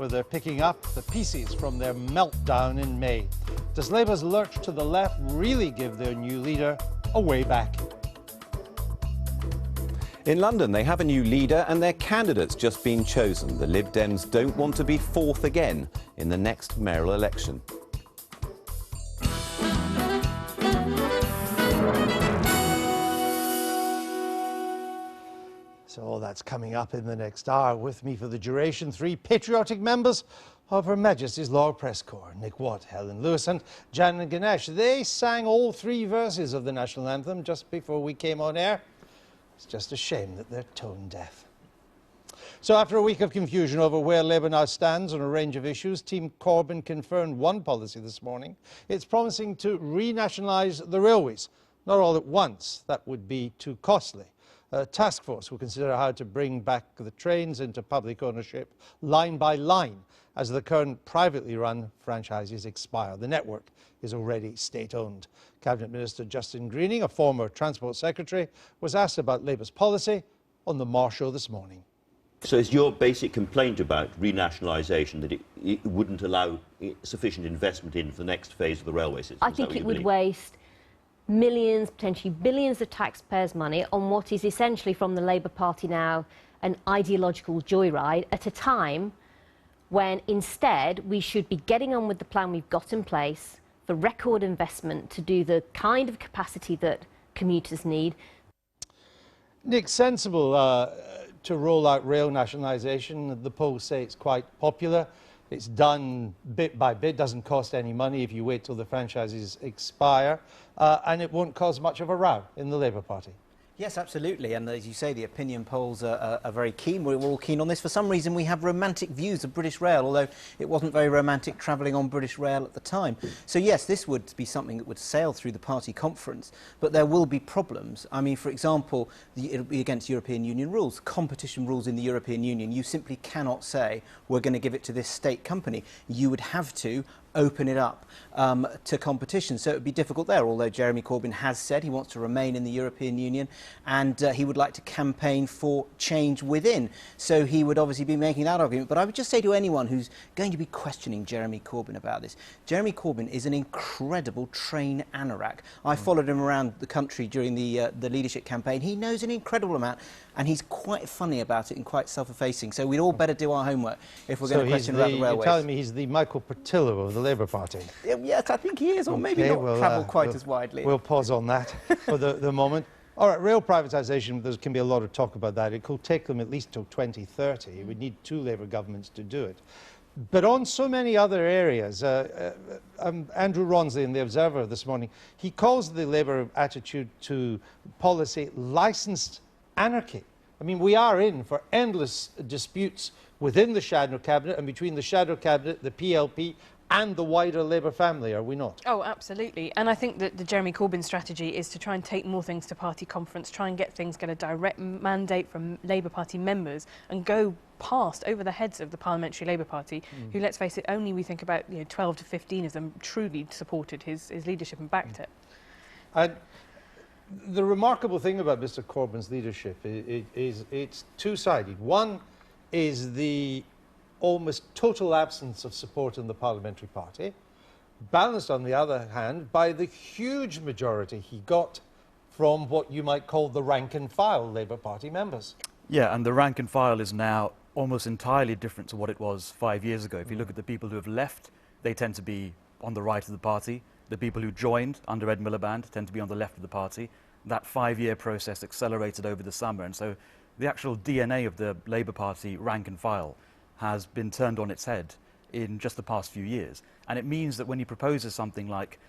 where they're picking up the pieces from their meltdown in May. Does Labour's lurch to the left really give their new leader a way back? In London, they have a new leader and their candidate's just been chosen. The Lib Dems don't want to be fourth again in the next mayoral election. So all that's coming up in the next hour. With me for the duration, three patriotic members of Her Majesty's Loyal Press Corps, Nick Watt, Helen Lewis and Jan Ganesh. They sang all three verses of the national anthem just before we came on air. It's just a shame that they're tone deaf. So after a week of confusion over where Labour now stands on a range of issues, Team Corbyn confirmed one policy this morning. It's promising to renationalise the railways. Not all at once, that would be too costly. A task force will consider how to bring back the trains into public ownership line by line as the current privately run franchises expire. The network is already state-owned. Cabinet Minister Justin Greening, a former Transport Secretary, was asked about Labour's policy on the Mar Show this morning. So is your basic complaint about renationalisation that it wouldn't allow sufficient investment in for the next phase of the railway system? I think it would waste millions, potentially billions of taxpayers' money on what is essentially from the Labour Party now an ideological joyride at a time when instead we should be getting on with the plan we've got in place for record investment to do the kind of capacity that commuters need. Nick, sensible to roll out rail nationalisation. The polls say it's quite popular. It's done bit by bit, doesn't cost any money if you wait till the franchises expire, and it won't cause much of a row in the Labour Party. Yes, absolutely. And as you say, the opinion polls are very keen. We're all keen on this. For some reason, we have romantic views of British Rail, although it wasn't very romantic travelling on British Rail at the time. So yes, this would be something that would sail through the party conference, but there will be problems. I mean, for example, it'll be against European Union rules, competition rules in the European Union. You simply cannot say, we're going to give it to this state company. You would have to open it up to competition. So it would be difficult there, although Jeremy Corbyn has said he wants to remain in the European Union and he would like to campaign for change within. So he would obviously be making that argument. But I would just say to anyone who's going to be questioning Jeremy Corbyn about this, Jeremy Corbyn is an incredible train anorak. I followed him around the country during the leadership campaign. He knows an incredible amount and he's quite funny about it and quite self-effacing. So we'd all better do our homework if we're going to question about the railways. You're telling me he's the Michael Portillo of the Labour Party? Yes, I think he is, or maybe not travel quite as widely. We'll pause on that for the moment. All right, rail privatisation, there can be a lot of talk about that. It could take them at least till 2030. We need two Labour governments to do it. But on so many other areas, Andrew Ronsley in The Observer this morning, he calls the Labour attitude to policy licensed anarchy. I mean, we are in for endless disputes within the Shadow Cabinet and between the Shadow Cabinet, the PLP and the wider Labour family, are we not? Oh, absolutely. And I think that the Jeremy Corbyn strategy is to try and take more things to party conference, try and get a direct mandate from Labour Party members and go past over the heads of the Parliamentary Labour Party, who, let's face it, only we think about 12 to 15 of them truly supported his leadership and backed it. And the remarkable thing about Mr Corbyn's leadership is it's two-sided. One is the almost total absence of support in the Parliamentary Party, balanced on the other hand by the huge majority he got from what you might call the rank and file Labour Party members. Yeah, and the rank and file is now almost entirely different to what it was 5 years ago. If you look at the people who have left, they tend to be on the right of the party. The people who joined under Ed Miliband tend to be on the left of the party. That 5-year process accelerated over the summer, and so the actual DNA of the Labour Party rank and file has been turned on its head in just the past few years. And it means that when he proposes something like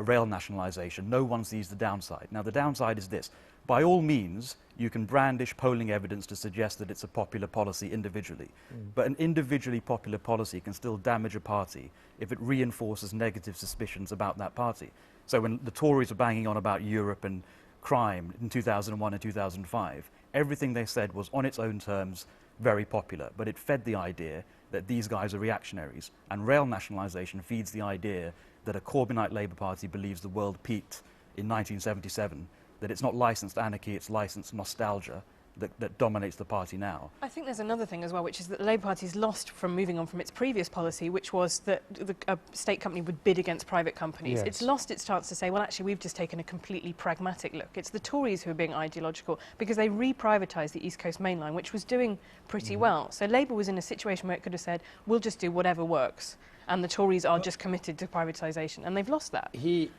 rail nationalisation, no one sees the downside. Now, the downside is this. By all means, you can brandish polling evidence to suggest that it's a popular policy individually. But an individually popular policy can still damage a party if it reinforces negative suspicions about that party. So when the Tories were banging on about Europe and crime in 2001 and 2005, everything they said was on its own terms very popular, but it fed the idea that these guys are reactionaries. And rail nationalisation feeds the idea that a Corbynite Labour Party believes the world peaked in 1977, that it's not licensed anarchy, it's licensed nostalgia. that dominates the party now. I think there's another thing as well, which is that the Labour Party's lost from moving on from its previous policy, which was that a state company would bid against private companies. Yes. It's lost its chance to say, well, actually, we've just taken a completely pragmatic look. It's the Tories who are being ideological because they re-privatised the East Coast Main Line, which was doing pretty well. So Labour was in a situation where it could have said, we'll just do whatever works. And the Tories are just committed to privatisation, and they've lost that. He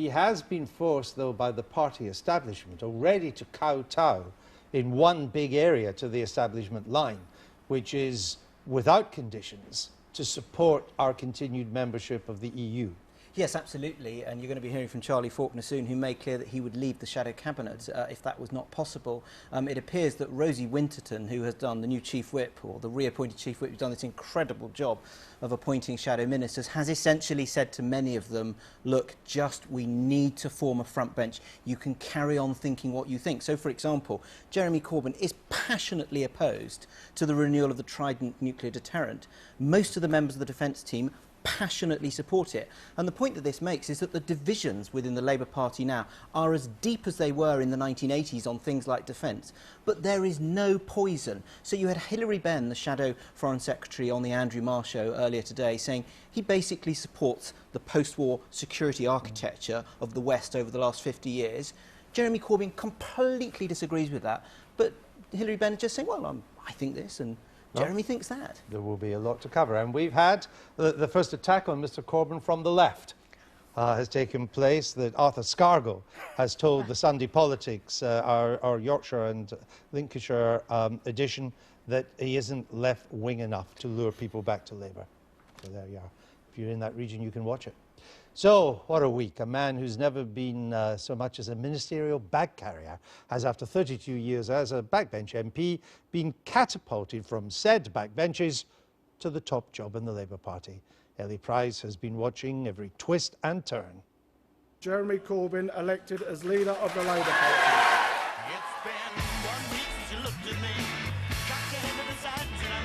has been forced, though, by the party establishment already to kowtow in one big area to the establishment line, which is, without conditions, to support our continued membership of the EU. Yes, absolutely, and you're going to be hearing from Charlie Falconer soon, who made clear that he would leave the shadow cabinet if that was not possible. It appears that Rosie Winterton, who has done the new chief whip, or the reappointed chief whip, who's done this incredible job of appointing shadow ministers, has essentially said to many of them, look, we need to form a front bench. You can carry on thinking what you think. So, for example, Jeremy Corbyn is passionately opposed to the renewal of the Trident nuclear deterrent. Most of the members of the defence team passionately support it. And the point that this makes is that the divisions within the Labour Party now are as deep as they were in the 1980s on things like defence, but there is no poison. So you had Hilary Benn, the Shadow Foreign Secretary, on the Andrew Marr show earlier today, saying he basically supports the post-war security architecture of the West over the last 50 years. Jeremy Corbyn completely disagrees with that, but Hilary Benn is just saying, well, I think this, and Jeremy thinks that. There will be a lot to cover. And we've had the first attack on Mr Corbyn from the left has taken place. That Arthur Scargill has told the Sunday Politics, our Yorkshire and Lincolnshire edition, that he isn't left-wing enough to lure people back to Labour. So there you are. If you're in that region, you can watch it. So, what a week. A man who's never been so much as a ministerial bag carrier has, after 32 years as a backbench MP, been catapulted from said backbenches to the top job in the Labour Party. Ellie Price has been watching every twist and turn. Jeremy Corbyn elected as leader of the Labour Party. It's been 1 week since you looked at me. Cocked your head to the side and said,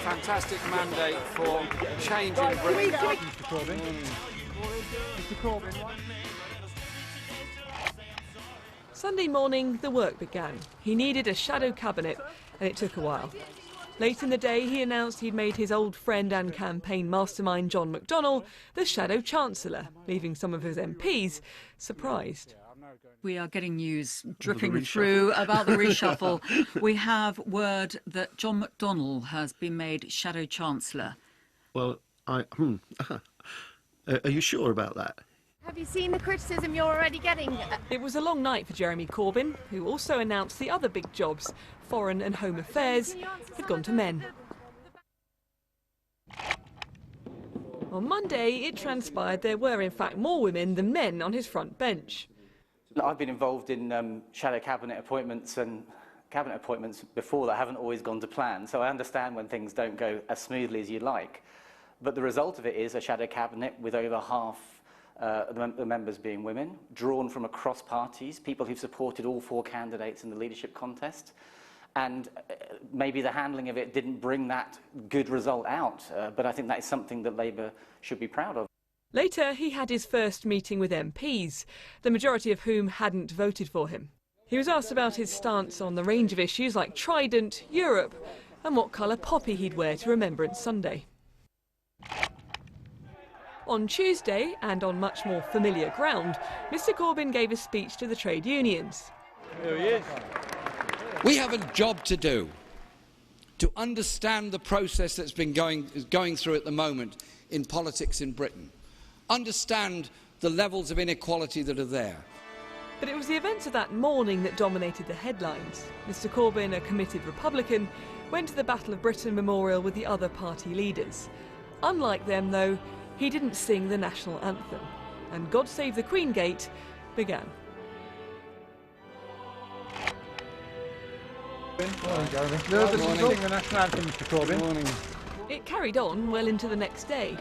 fantastic mandate for changing Britain. Mr Corbyn. Mr Corbyn. Sunday morning, the work began. He needed a shadow cabinet, and it took a while. Late in the day, he announced he'd made his old friend and campaign mastermind John McDonnell the Shadow Chancellor, leaving some of his MPs surprised. We are getting news dripping through about the reshuffle. We have word that John McDonnell has been made Shadow Chancellor. Well, are you sure about that? Have you seen the criticism you're already getting? It was a long night for Jeremy Corbyn, who also announced the other big jobs, foreign and home affairs, had gone to men. On Monday, it transpired there were in fact more women than men on his front bench. I've been involved in shadow cabinet appointments and cabinet appointments before that haven't always gone to plan, so I understand when things don't go as smoothly as you'd like. But the result of it is a shadow cabinet with over half the members being women, drawn from across parties, people who've supported all four candidates in the leadership contest. And maybe the handling of it didn't bring that good result out, but I think that is something that Labour should be proud of. Later, he had his first meeting with MPs, the majority of whom hadn't voted for him. He was asked about his stance on the range of issues like Trident, Europe, and what colour poppy he'd wear to Remembrance Sunday. On Tuesday, and on much more familiar ground, Mr Corbyn gave a speech to the trade unions. Here he is. We have a job to do, to understand the process that's been going through at the moment in politics in Britain. Understand the levels of inequality that are there. But it was the events of that morning that dominated the headlines. Mr Corbyn, a committed Republican, went to the Battle of Britain Memorial with the other party leaders. Unlike them, though, he didn't sing the national anthem. And God Save the Queen Gate began. Morning, Jeremy. Nervous to sing the national anthem, Mr Corbyn. Morning. It carried on well into the next day,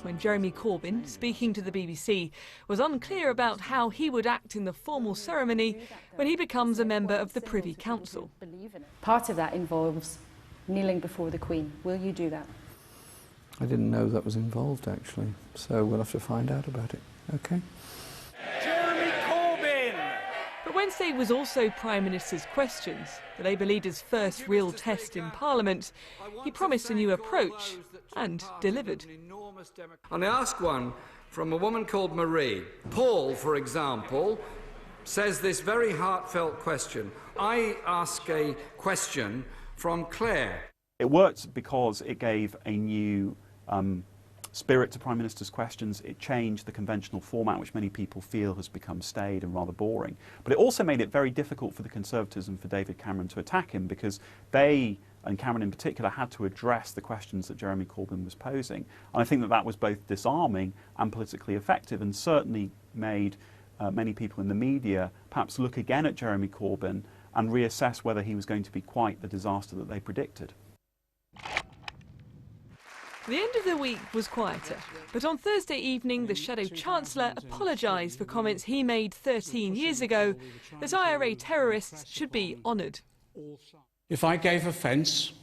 when Jeremy Corbyn, speaking to the BBC, was unclear about how he would act in the formal ceremony when he becomes a member of the Privy Council. Part of that involves kneeling before the Queen. Will you do that? I didn't know that was involved, actually, so we'll have to find out about it. OK? Jeremy Wednesday was also Prime Minister's questions, the Labour leader's first real test in Parliament. He promised a new approach and delivered. And I asked one from a woman called Marie. Paul, for example, says this very heartfelt question. I ask a question from Claire. It worked because it gave a new spirit to Prime Minister's questions. It changed the conventional format, which many people feel has become staid and rather boring. But it also made it very difficult for the Conservatives and for David Cameron to attack him, because they, and Cameron in particular, had to address the questions that Jeremy Corbyn was posing. And I think that that was both disarming and politically effective, and certainly made many people in the media perhaps look again at Jeremy Corbyn and reassess whether he was going to be quite the disaster that they predicted. The end of the week was quieter, but on Thursday evening the Shadow Chancellor apologised for comments he made 13 years ago that IRA terrorists should be honoured. If I gave offence,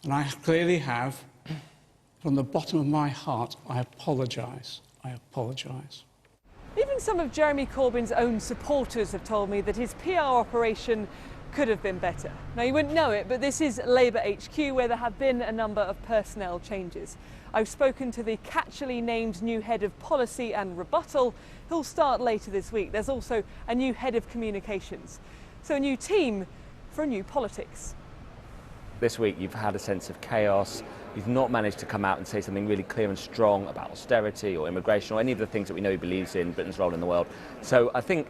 and I clearly have, from the bottom of my heart, I apologise. I apologise. Even some of Jeremy Corbyn's own supporters have told me that his PR operation could have been better. Now, you wouldn't know it, but this is Labour HQ, where there have been a number of personnel changes. I've spoken to the catchily named new head of policy and rebuttal, who'll start later this week. There's also a new head of communications. So a new team for a new politics. This week you've had a sense of chaos. You've not managed to come out and say something really clear and strong about austerity or immigration or any of the things that we know he believes in, Britain's role in the world. So I think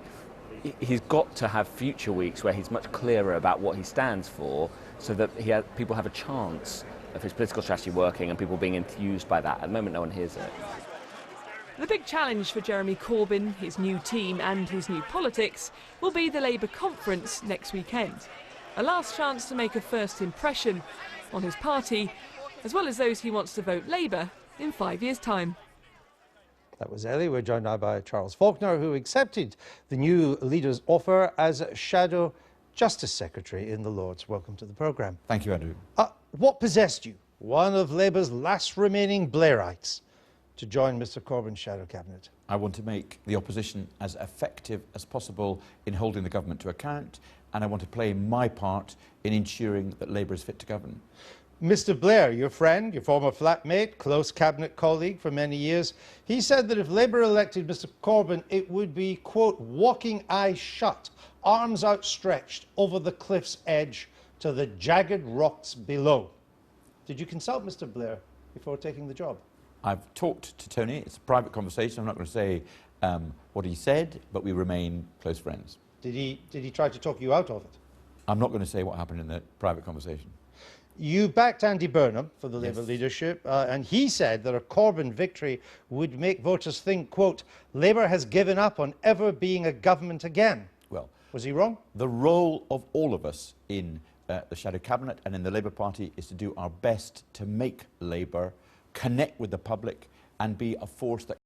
he's got to have future weeks where he's much clearer about what he stands for, so that people have a chance of his political strategy working and people being enthused by that. At the moment, no one hears it. The big challenge for Jeremy Corbyn, his new team and his new politics will be the Labour conference next weekend. A last chance to make a first impression on his party, as well as those he wants to vote Labour in 5 years' time. That was Ellie. We're joined now by Charles Falconer, who accepted the new leader's offer as Shadow Justice Secretary in the Lords. Welcome to the programme. Thank you, Andrew. What possessed you, one of Labour's last remaining Blairites, to join Mr Corbyn's shadow cabinet? I want to make the opposition as effective as possible in holding the government to account, and I want to play my part in ensuring that Labour is fit to govern. Mr Blair, your friend, your former flatmate, close cabinet colleague for many years, he said that if Labour elected Mr Corbyn, it would be, quote, walking eyes shut, arms outstretched over the cliff's edge to the jagged rocks below. Did you consult Mr Blair before taking the job? I've talked to Tony. It's a private conversation. I'm not going to say what he said, but we remain close friends. Did he try to talk you out of it? I'm not going to say what happened in the private conversation. You backed Andy Burnham for the Labour leadership, and he said that a Corbyn victory would make voters think, quote, Labour has given up on ever being a government again. Well, was he wrong? The role of all of us in the Shadow Cabinet and in the Labour Party is to do our best to make Labour connect with the public and be a force that